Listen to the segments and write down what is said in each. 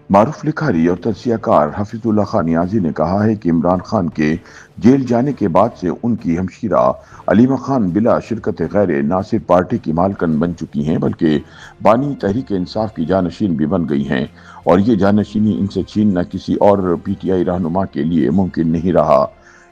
معروف لکھاری اور تجزیہ کار حفیظ اللہ خان نیازی نے کہا ہے کہ عمران خان کے جیل جانے کے بعد سے ان کی ہمشیرہ علیمہ خان بلا شرکت غیر نہ صرف پارٹی کی مالکن بن چکی ہیں بلکہ بانی تحریک انصاف کی جانشین بھی بن گئی ہیں، اور یہ جانشینی ان سے چھیننا کسی اور پی ٹی آئی رہنما کے لیے ممکن نہیں رہا۔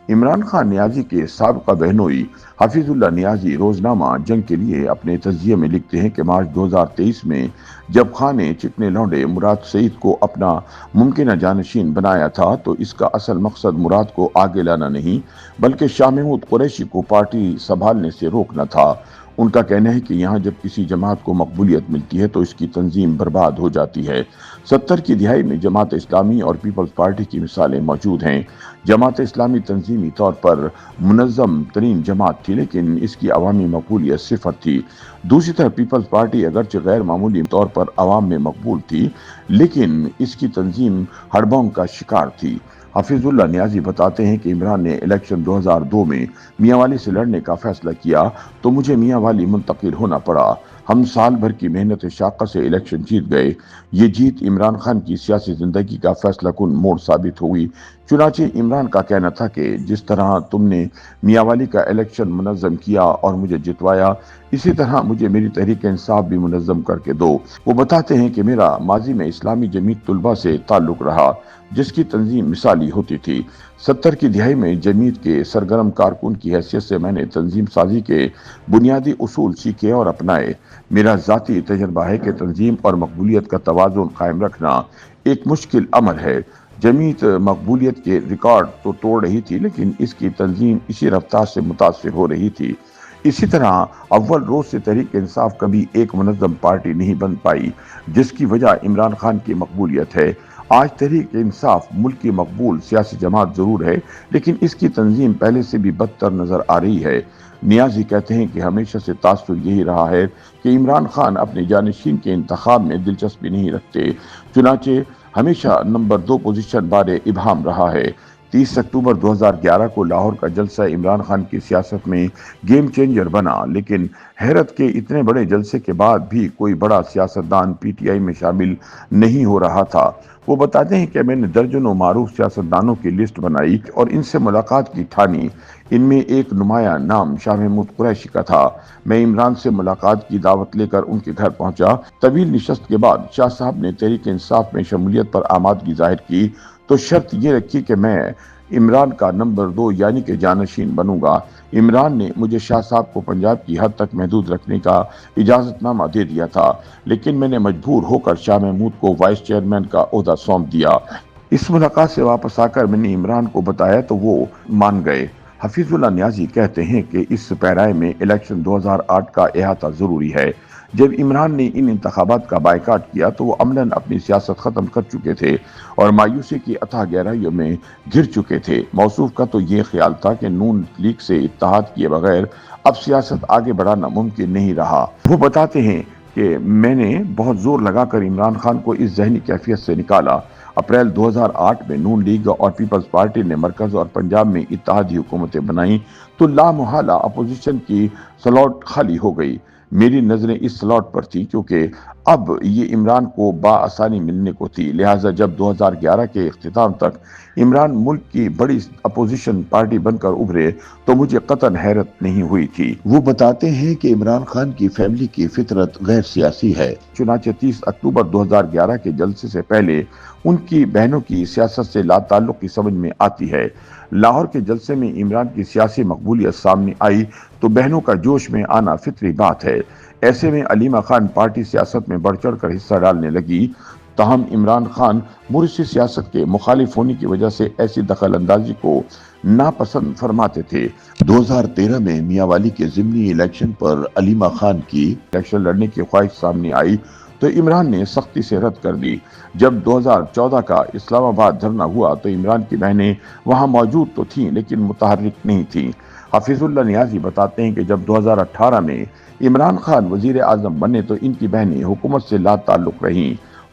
عمران خان نیازی کے سابقہ بہنوئی حفیظ اللہ نیازی روزنامہ جنگ کے لیے اپنے تجزیے میں لکھتے ہیں کہ مارچ 2023 میں جب خان نے چکنے لونڈے مراد سعید کو اپنا ممکنہ جانشین بنایا تھا تو اس کا اصل مقصد مراد کو آگے لانا نہیں بلکہ شاہ محمود قریشی کو پارٹی سنبھالنے سے روکنا تھا۔ ان کا کہنا ہے کہ یہاں جب کسی جماعت کو مقبولیت ملتی ہے تو اس کی تنظیم برباد ہو جاتی ہے۔ 70 کی دہائی میں جماعت اسلامی اور پیپلز پارٹی کی مثالیں موجود ہیں۔ جماعت اسلامی تنظیمی طور پر منظم ترین جماعت تھی لیکن اس کی عوامی مقبولیت صفر تھی۔ دوسری طرف پیپلز پارٹی اگرچہ غیر معمولی طور پر عوام میں مقبول تھی لیکن اس کی تنظیم ہڑبونگ کا شکار تھی۔ حفیظ اللہ نیازی بتاتے ہیں کہ عمران نے الیکشن 2002 میں میاں والی سے لڑنے کا فیصلہ کیا تو مجھے میاں والی منتقل ہونا پڑا۔ ہم سال بھر کی محنت شاقہ سے الیکشن جیت گئے۔ یہ جیت عمران خان کی سیاسی زندگی کا فیصلہ کن موڑ ثابت ہوئی۔ چنانچہ عمران کا کہنا تھا کہ جس طرح تم نے میاں والی کا الیکشن منظم کیا اور مجھے جتوایا، اسی طرح مجھے میری تحریک انصاف بھی منظم کر کے دو۔ وہ بتاتے ہیں کہ میرا ماضی میں اسلامی جمیعت طلبہ سے تعلق رہا جس کی تنظیم مثالی ہوتی تھی۔ 70 کی دہائی میں جمیعت کے سرگرم کارکن کی حیثیت سے میں نے تنظیم سازی کے بنیادی اصول سیکھے اور اپنائے۔ میرا ذاتی تجربہ ہے کہ تنظیم اور مقبولیت کا توازن قائم رکھنا ایک مشکل امر ہے۔ جمیعت مقبولیت کے ریکارڈ تو توڑ رہی تھی لیکن اس کی تنظیم اسی رفتار سے متاثر ہو رہی تھی۔ اسی طرح اول روز سے تحریک انصاف کبھی ایک منظم پارٹی نہیں بن پائی جس کی وجہ عمران خان کی مقبولیت ہے۔ آج تحریک انصاف ملک کی مقبول سیاسی جماعت ضرور ہے لیکن اس کی تنظیم پہلے سے بھی بدتر نظر آ رہی ہے۔ نیازی کہتے ہیں کہ ہمیشہ سے تاثر یہی رہا ہے کہ عمران خان اپنے جانشین کے انتخاب میں دلچسپی نہیں رکھتے، چنانچہ ہمیشہ نمبر 2 پوزیشن بارے ابہام رہا ہے۔ 30 اکتوبر 2011 کو لاہور کا جلسہ عمران خان کی سیاست میں گیم چینجر بنا، لیکن حیرت کے اتنے بڑے جلسے کے بعد بھی کوئی بڑا سیاستدان پی ٹی آئی میں شامل نہیں ہو رہا تھا۔ وہ بتاتے ہیں کہ میں نے درجنوں معروف سیاستدانوں کی لسٹ بنائی اور ان سے ملاقات کی ٹھانی۔ ان میں ایک نمایاں نام شاہ محمود قریشی کا تھا۔ میں عمران سے ملاقات کی دعوت لے کر ان کے گھر پہنچا۔ طویل نشست کے بعد شاہ صاحب نے تحریک انصاف میں شمولیت پر آمادگی ظاہر کی تو شرط یہ رکھی کہ میں عمران کا نمبر 2 یعنی کہ جانشین بنوں گا۔ عمران نے مجھے شاہ صاحب کو پنجاب کی حد تک محدود رکھنے کا اجازت نامہ دے دیا تھا لیکن میں نے مجبور ہو کر شاہ محمود کو وائس چیئرمین کا عہدہ سونپ دیا۔ اس ملاقات سے واپس آ کر میں نے عمران کو بتایا تو وہ مان گئے۔ حفیظ اللہ نیازی کہتے ہیں کہ اس پیرائے میں الیکشن 2008 کا احاطہ ضروری ہے۔ جب عمران نے ان انتخابات کا بائیکاٹ کیا تو وہ عملاً اپنی سیاست ختم کر چکے تھے اور مایوسی کی اتھاہ گہرائیوں میں گر چکے تھے۔ موصوف کا تو یہ خیال تھا کہ نون لیگ سے اتحاد کیے بغیر اب سیاست آگے بڑھانا ممکن نہیں رہا۔ وہ بتاتے ہیں کہ میں نے بہت زور لگا کر عمران خان کو اس ذہنی کیفیت سے نکالا۔ اپریل 2008 میں نون لیگ اور پیپلز پارٹی نے مرکز اور پنجاب میں اتحادی حکومتیں بنائیں تو لامحالہ اپوزیشن کی سلاٹ خالی ہو گئی۔ میری نظریں اس سلاٹ پر تھی کیونکہ اب یہ عمران کو بآسانی ملنے کو تھی، لہٰذا جب 2011 کے اختتام تک عمران ملک کی بڑی اپوزیشن پارٹی بن کر ابھرے تو مجھے قطعاً حیرت نہیں ہوئی تھی۔ وہ بتاتے ہیں کہ عمران خان کی فیملی کی فطرت غیر سیاسی ہے، چنانچہ 30 اکتوبر 2011 کے جلسے سے پہلے ان کی بہنوں کی سیاست سے لا تعلقی سمجھ میں آتی ہے۔ لاہور کے جلسے میں عمران کی سیاسی مقبولیت سامنے آئی تو بہنوں کا جوش میں آنا فطری بات ہے۔ ایسے میں علیمہ خان پارٹی سیاست میں بڑھ چڑھ کر حصہ ڈالنے لگی، تاہم عمران خان مرثی سیاست کے مخالف ہونے کی وجہ سے ایسی دخل اندازی کو ناپسند فرماتے تھے۔ 2013 میں میاں والی کے ضمنی الیکشن پر علیمہ خان کی الیکشن لڑنے کی خواہش سامنے آئی تو عمران نے سختی سے رد کر دی۔ جب 2014 کا اسلام آباد دھرنا ہوا تو عمران کی بہنیں وہاں موجود تو تھیں لیکن متحرک نہیں تھیں۔ حفیظ اللہ نیازی بتاتے ہیں کہ جب 2018 میں عمران خان وزیر اعظم بنے تو ان کی بہنیں حکومت سے لا تعلق رہیں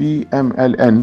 PMLN